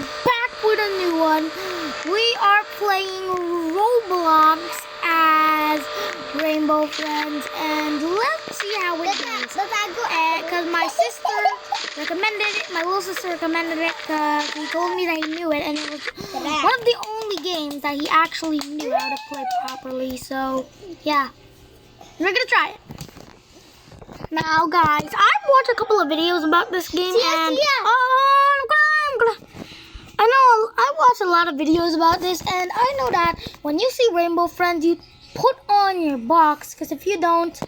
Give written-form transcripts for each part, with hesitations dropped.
back with a new one. We are playing Roblox as Rainbow Friends, and let's see how it goes. Because my sister recommended it, my little sister recommended it because he told me that he knew it, and it was one of the only games that he actually knew how to play properly. So, yeah, we're gonna try it. Now, guys, I've watched a couple of videos about this game, and I know I watched a lot of videos about this, and I know that when you see Rainbow Friends, you put on your box, because if you don't,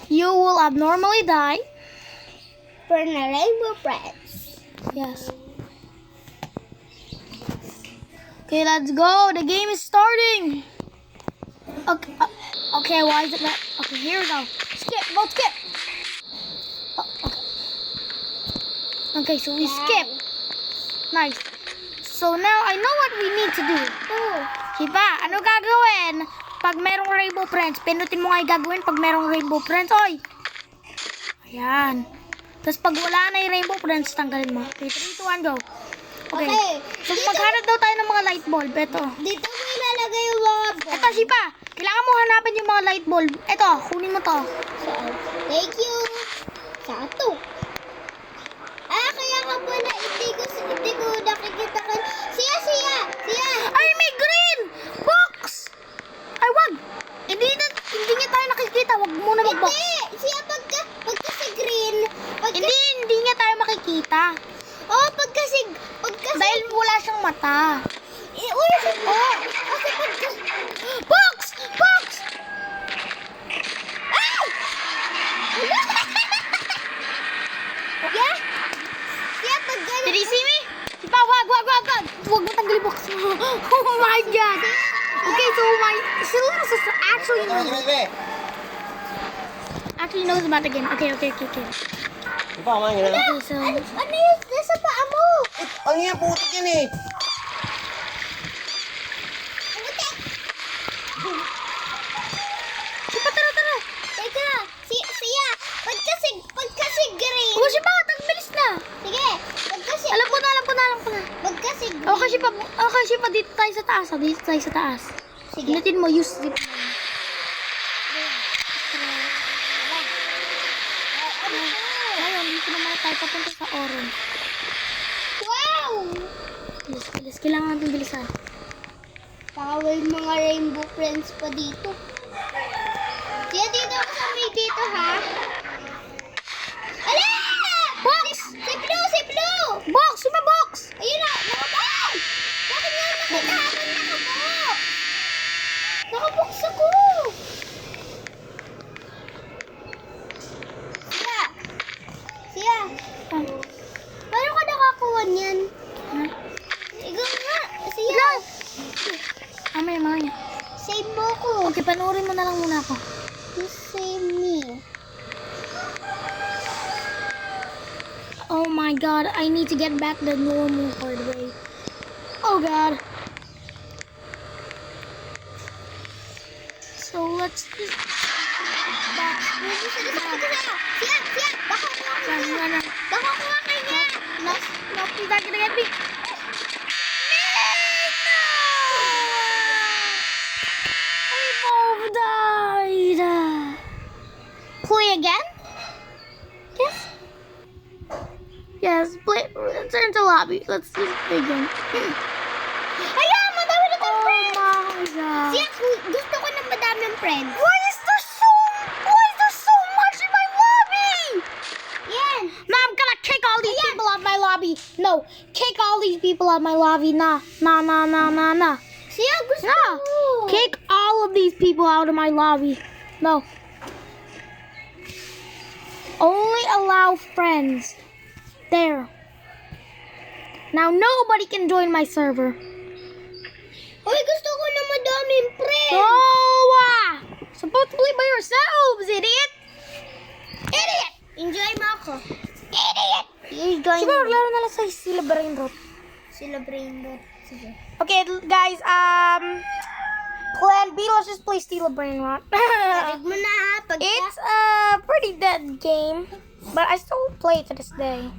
you will abnormally die. For the Rainbow Friends. Yes. Okay, let's go. The game is starting. Okay. Okay. Why is it not? Okay, here we go. Skip. Go skip. Oh, okay. Okay, so we skip. Nice. So now I know what we need to do. Diba? Ano gagawin? Pag merong Rainbow Friends, pinutin mo nga yung gagawin pag merong Rainbow Friends. Oy! Ayan. Tapos pag wala na yung Rainbow Friends, tanggalin mo. Okay, 3, 2, 1, go. Okay. So maghanap daw tayo ng mga light bulb. Ito. Dito mo ilalagay yung mga bulb. Ito, Shipa. Kailangan mo hanapin yung mga light bulb. Ito, kunin mo to. Thank you. Sato. Kaya ka pala, hindi ko nakikita ka. Siya. Ay, may green! Box! Ay, wag! Hindi niya tayo nakikita. Wag muna mag-box. Hindi! Siya pagka si green. Hindi niya tayo makikita. Oh, pagka Dahil wala siyang mata. wala siya. Oh, kasi pagka... Box! Box! Ay! Yeah? Siya pagka... Did he see me? Shipa, wag! Wag mo tanggalin box. Oh my God! Okay, so my little sister actually knows about the game. Okay. Di ba, kumain ka na? Okay, so... Ano yun? Nasa paa mo? Ang iya, putik yan eh. Putik! Shipa, tara! Teka, siya, pagka si green. Oh, Shipa, bilis na! Sige, pagka si... Alam ko na. Pagka si green. Okay, Shipa, dito tayo sa taas. Dito tayo sa taas. Sige. Pinutin mo, use zip. Ngayon, dito naman tayo papunta sa Oron. Wow! Bilis. Kailangan natin bilisan. Bawal mga Rainbow Friends pa dito. Siya, dito ako sa may dito, ha? Ala! Box! Si Blue! Box! Shipa, box! Ayun na, nakabay! Bakit nga nakita akin nakabox? Nakabox ako! Siya! Paano ka nakakuha niyan? Ikaw nga! Siya! Mamaya. Save mo ko! Okay, panoorin mo na lang muna ako. You save me. Oh my God, I need to get back the normal hard way. Oh God. So let's just... Siya! Baka kuha ka niya! Baka kuha ka niya! He's not gonna get me. We both died. Play again? Yes, play. Let's turn to lobby. Let's just play again. Ayan! Madami na tayong friends! Oh my God. Siya, gusto ko ng madaming friends. Why is there so much in my lobby? Yan! No, I'm gonna kick all these people out of my lobby. No, kick all these people out of my lobby. Nah. Siya, gusto No, ko. kick all of these people out of my lobby. No. Only allow friends. There. Now nobody can join my server. Uy, gusto ko ng madaming friends. So, supposed to play by yourselves, idiot. Enjoy mo ako. Idiot! You're going Siguro, laro na lang sa sila Brain Rot. sila brain rot. Sige. Okay, guys, Plan B, let's just play Steal a Brain Rot. Pagod mo na ha. It's a pretty dead game, but I still play it to this day.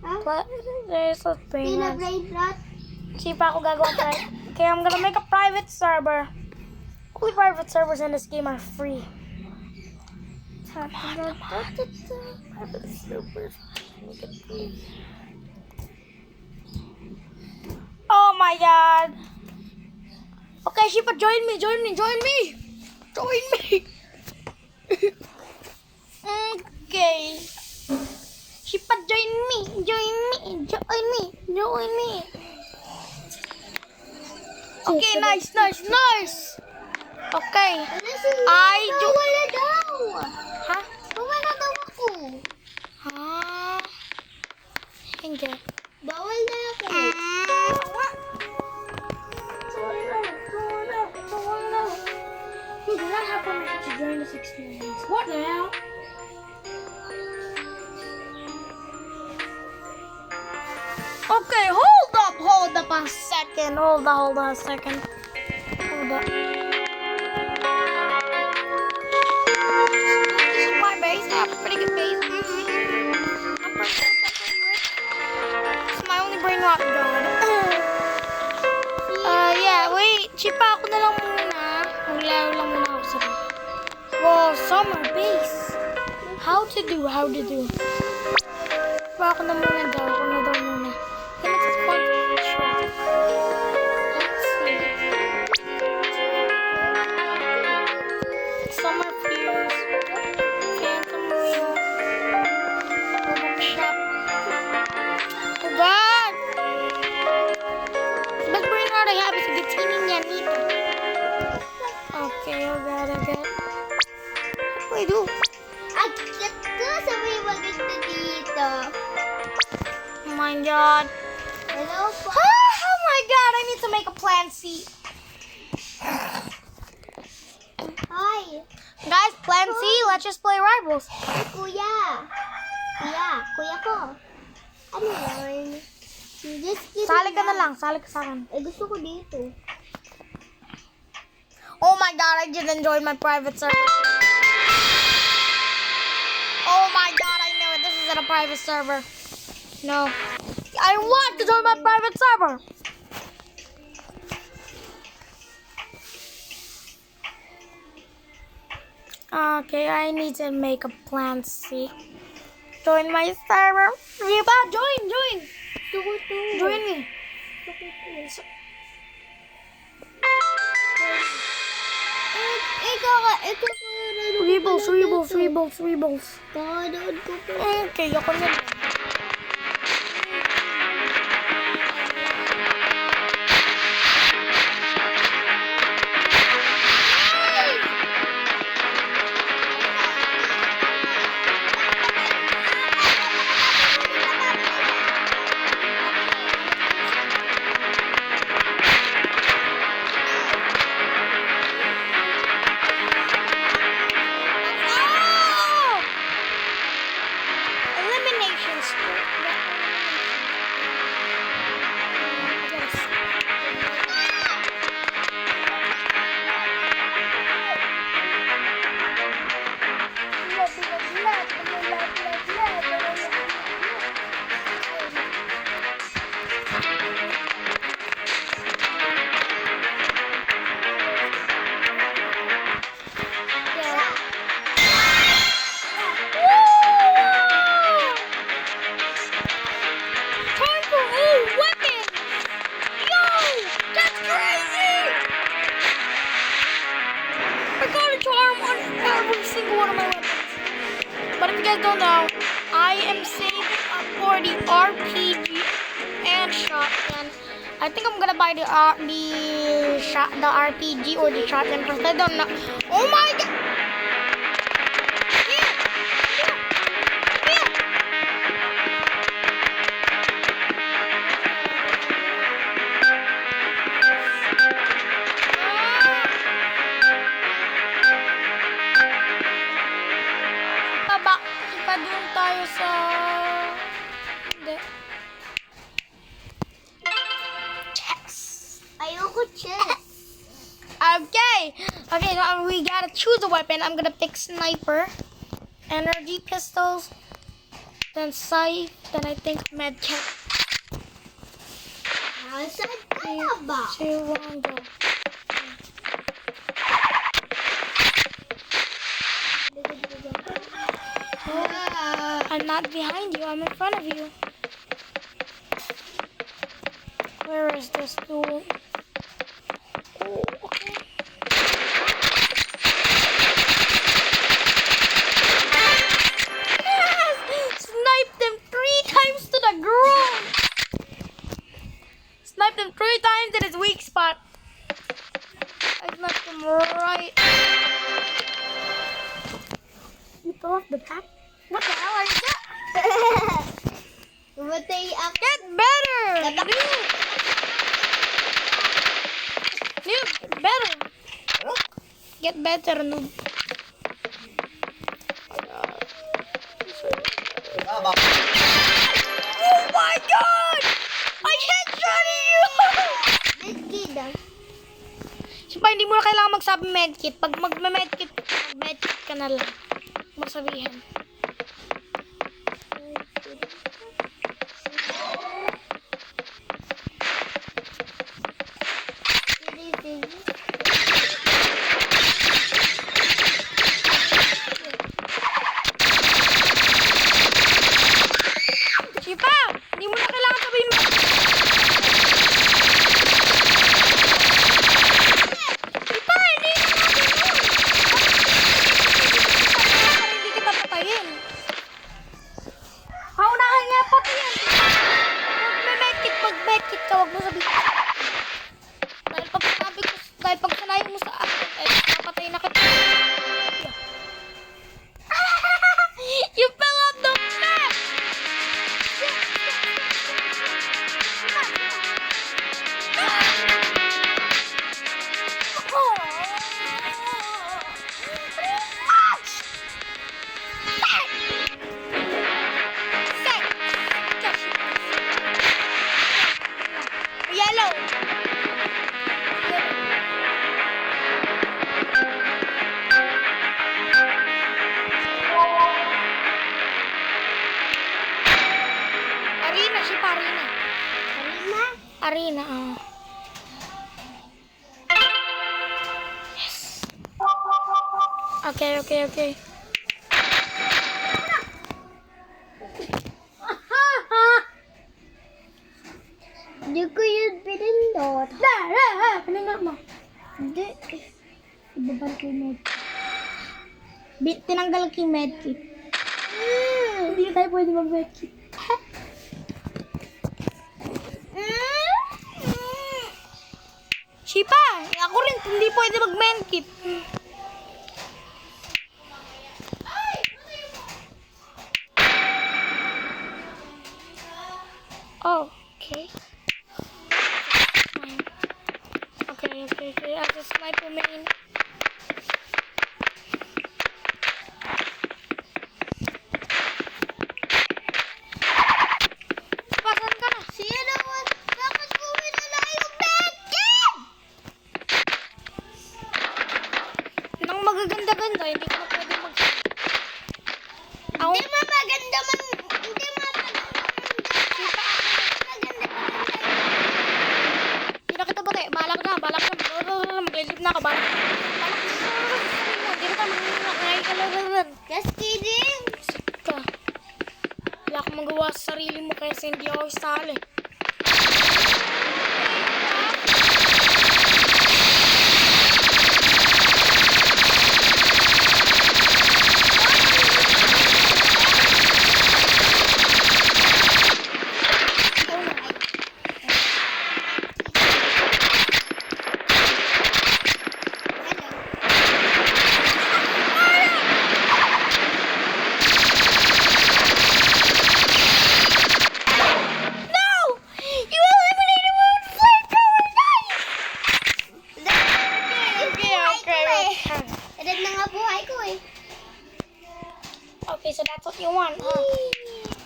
Ha? There's a brain Pina rot. brain rot. Hindi pa ako gagawa private. Okay, I'm gonna make a private server. Only private servers in this game are free. Private servers. Make it free. Oh my god. Okay, Shipa, join me. Join me. Okay. Shipa, join me. Okay, nice. Okay. Wala daw. Ha? Wala daw ako. Ha? Hindi. Bawal na ako. You do not have permission to join this experience. What the hell? Okay, hold up a second. Hold on a second. Hold up. This is my base. I have a pretty good base. I'm pretty rich. It's my only brain rot god. Yeah, wait. Chipa ako na lang muna. Maglaro lang muna ako sa Whoa, summer base. How to do. Chipa ako na muna daw. Ako na daw muna. Let's just point to the shop. Let's see. Summer fuse. Phantom wheel. Robot shop. Oh God! Best brain rot I have is a Gatini Nyanita. Okay, oh God. What do I do? At cute ko. Sabay maganda dito. Oh my God. Hello po. Oh my God, I need to make a plan C. Hi. Guys, plan C, let's just play Rivals. Ay, kuya. Kuya ko. Ano yun? Just kidding Sali ka na lang, sali ka sa akin. Eh, gusto ko dito. Oh my God, I just enjoyed my private server. Oh my God, I knew it. This isn't a private server. No. I want to join my private server. Okay, I need to make a plan C. Join my server. Riba, join. Gusto ko to. Join me. Ikaw ka. Rebels. Kakanood ko po. Okay, ako na. Elimination sport. Time for all weapons! Yo! That's crazy! I got a charm on every single one of my weapons. But if you guys don't know, I am saving up for the RPG and shotgun. I think I'm gonna buy the RPG or the shotgun first. I don't know. Oh my God! Doon tayo sa... Hindi. Chess. Ayoko chess. Okay, so we gotta choose a weapon. I'm gonna pick sniper, energy pistols, then scythe, then I think medkit. Saan ka na ba? 2, 1, go. I'm not behind you, I'm in front of you. Where is this tool? Oh, okay. Yes! Sniped them 3 times to the ground! Sniped him 3 times at his weak spot. I sniped him right. You fell off the top? What the hell are you doing? Bumatay ako. Get better! Noob! Noob, get better. Get better, noob. Ah, bak. Oh my god! I headshotted you! Medkit ah. Sipa, hindi mo na kailangan magsabi medkit. Pag mag-medkit ka na lang. Magsabihin. Sipa, hindi mo na kailangan sabihin medkit. Sipa, hindi na natin yun. Hindi kita patayin. Paunahan nga patayin. Mag-medkit ka, wag mo sabihin. Dahil pag sanayin mo sa akin, ay papatay na kita. You fell off the map! Yellow! Arena siya pa, arena. Arena? Arena, oh. Yes. Okay. Hindi ko yun pinindot. Pinindot mo. Hindi. Ibabalik ko yung medkit. Tinanggal ko yung medkit. Hindi na tayo pwede mag-medkit. Shipa, ako rin hindi pwede mag-medkit. Oh, okay. Okay. I just sniper main. Pasan ka na. Siya naman. Dapat kumin na lang yung medkit! Nang magaganda-ganda, hindi ko na pwede mag... Ako, Hindi maganda man. Hindi maganda. hindi na kita pati. Balak na. Maglilip na ako. Balak na. Hindi na tayo mag-ngayon. Just kidding. Ka. Wala akong magawa sa sarili mo kasi hindi ako isali. Okay, so that's what you want, huh?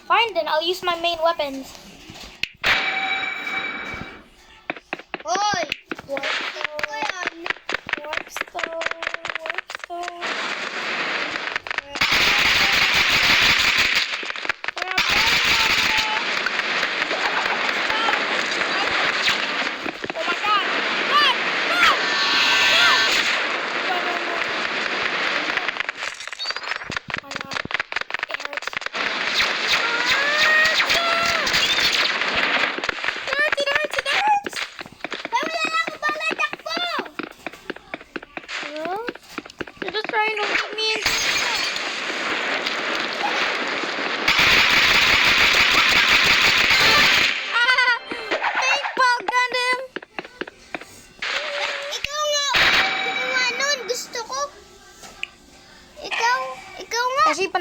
Fine, then I'll use my main weapons. Hoy! Warpstone. Where am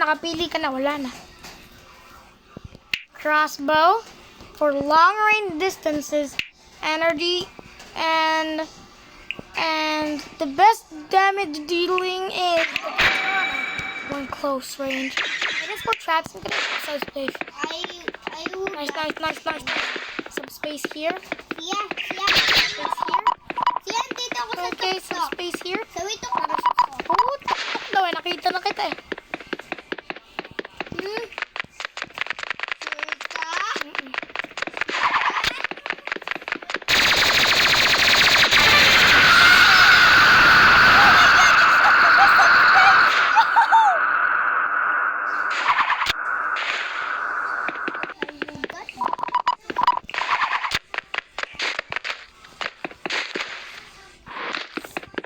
nakapili ka na, wala na. Crossbow for long range distances, energy, and the best damage dealing is the katana when close range. It is for traps and subspace. I would Nice. Some space here. Siya. Space here. Siya, dito ako sa Okay, some tuktok. space here. Sawi to ko na sa tuktok. Oh, takot daw eh. Nakita na kita eh. Hmm? Sure ka?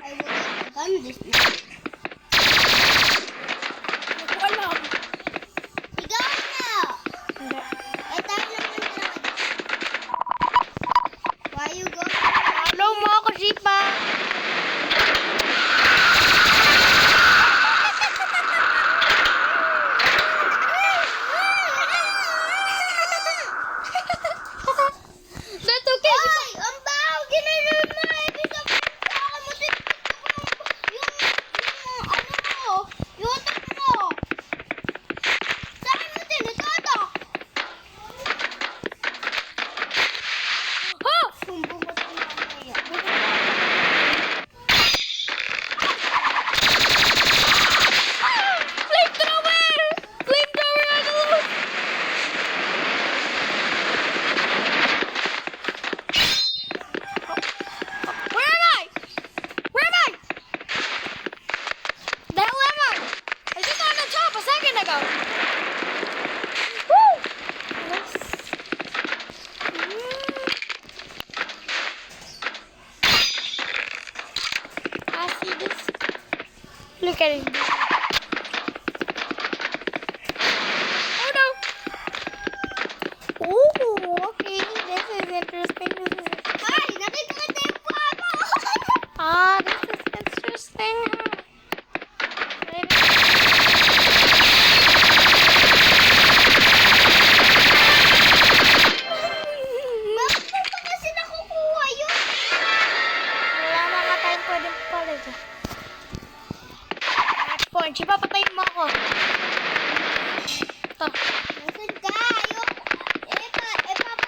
I will get the gun this time. Hindi ko alam. Ikaw na! Hindi. Eh, tayo naman naman. Why you go? Follow mo ako, Shipa. That's okay. Ay! Ang baho! Ginanoon mo! Ibig sabihin sa akin mo yung utak mo! Sa akin mo tinitotok! Oh! Sumbong ko sa mamaya. Flamethrower! Flamethrower, ano? Where am I? Where am I? The hell am I? I was just on the top a second ago. Woo! Nice. I see this. Look at it. Oh no! Ooh, okay. This is interesting. Ay! Nakikita yung paa mo! This is interesting. Maybe. Bakit mo pa kasi nakukuha yun? Wala na nga tayong pwedeng palit. Match point. Chipa, patayin mo ako. Ito. Nasaan ka? Ayoko. Papatay mo ako.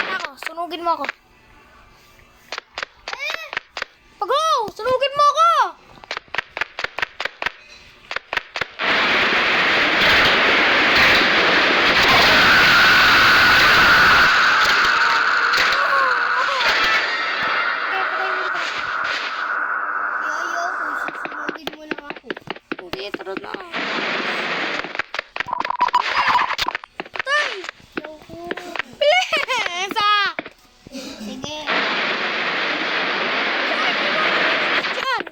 Ano ako? Sunugin mo ako. Eh! Pago! Sunugin mo ako! Okay, patayin mo kita. Ayoko. Susunugin mo lang ako. Hindi, taro na. Patay! Ayoko. Bilis! Sige. Diyan!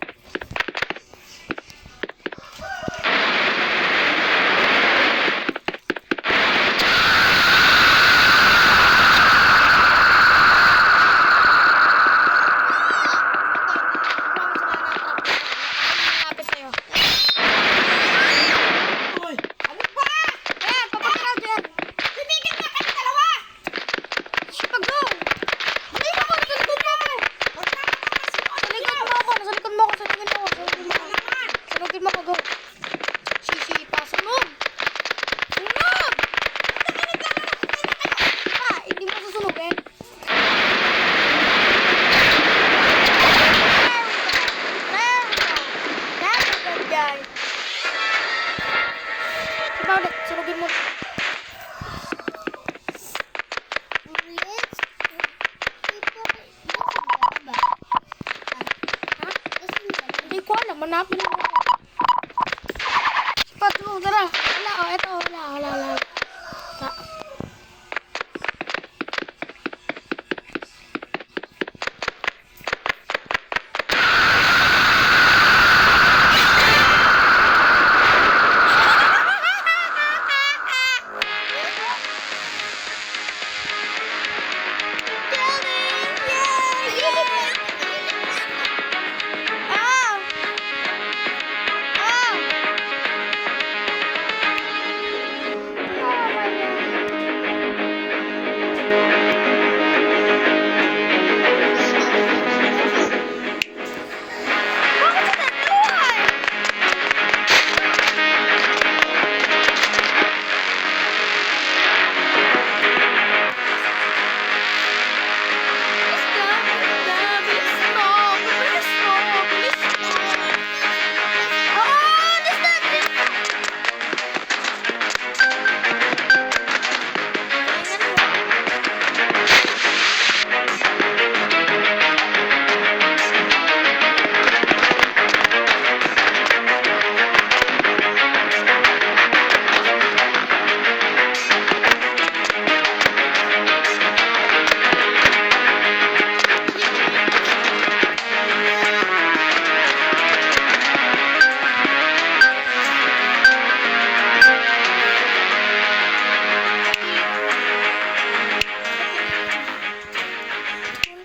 Malapit sa'yo. Uy! Ano ba? Ayan, papakita ka dyan. Tumigil na kayo dalawa! Shipa, go! Hindi mo ako, nasa likod mo ako. Nasa likod mo ako, nasa likod mo ako, nasa likod mo ako. Sunugin mo ako, go. Shipa, sunog! Sunog! Hindi mo susunugin. That's a good guy. Shipa, ulit, sunugin mo. Ulit? Ba? Ha? Nasaan ka na? Hindi ko alam, manapin mo ako. Shipa, tulong, tara. Wala, oh, eto, wala. Wala. Bakit sa taluan?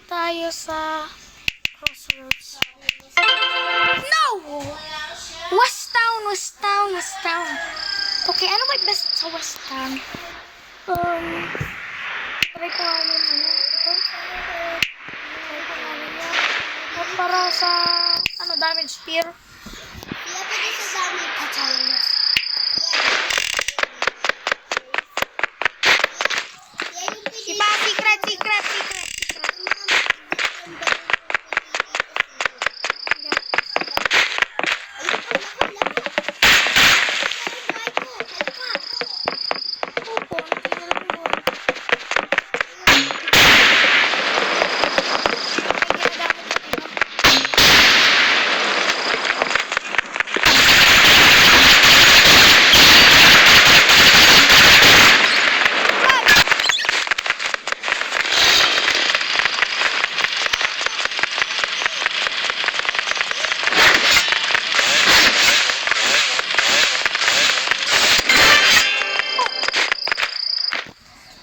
Tayo sa crossroads. No! West Town, West Town, West Town. Okay, ano may best sa West Town? Try ko nga yun, ano? Ito? Try ko nga yun yan. At para sa, damage spear. Kaya pwede sa dami. At challenge. Kaya yung pwede. Iba, secret.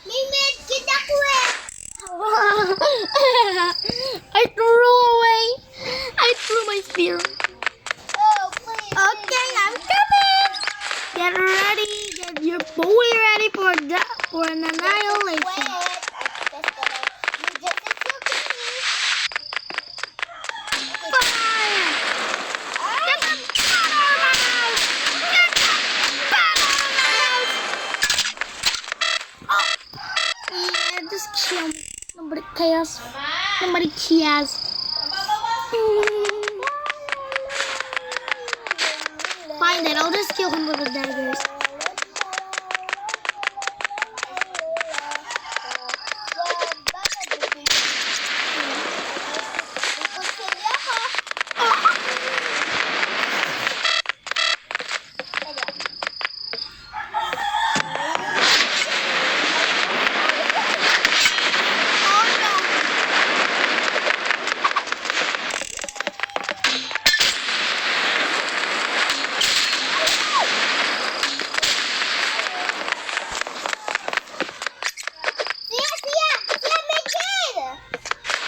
May medkit ako eh. I threw my spear. Oh, please. Okay, I'm coming. Get ready. Get your boy ready for an annihilation. Wait. You just Fire! Get the bat out of my house! Get the bat out of my house! Oh. Yeah, just kill me. Nobody cares. Nobody cares. Fine then, I'll just kill him with the daggers.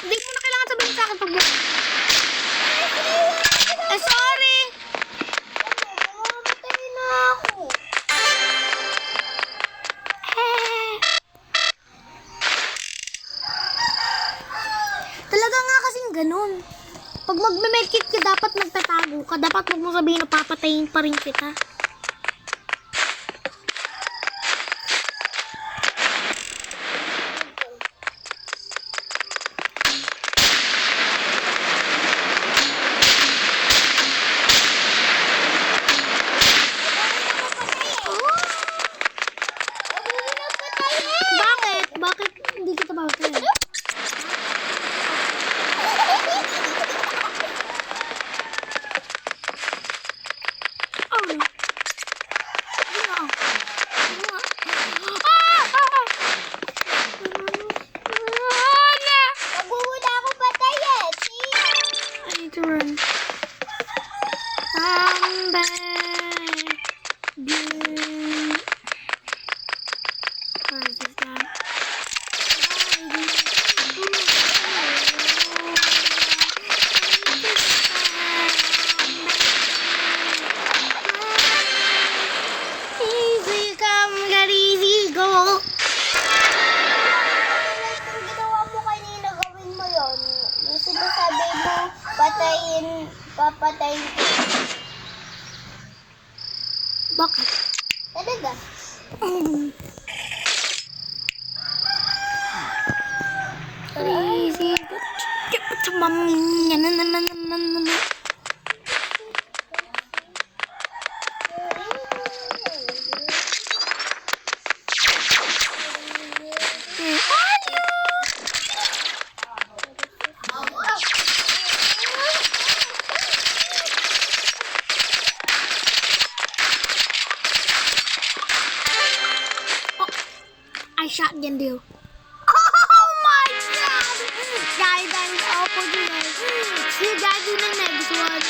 Hindi mo na kailangan sabihin sa akin pag sorry! Talaga nga kasing ganun. Pag magme-medkit ka, dapat magtatago ka. Dapat huwag mo sabihin na papatayin pa rin kita. Bakit? Bakit hindi kita papatayin? Oh no. Maghuhula ako patayin. I need to run. I'm back. Where is this guy? Easy come, get easy go. Easy. I shot Gendu. Oh my god! Guys, that is all for today. See you guys in the next one.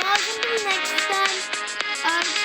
Welcome to the next time.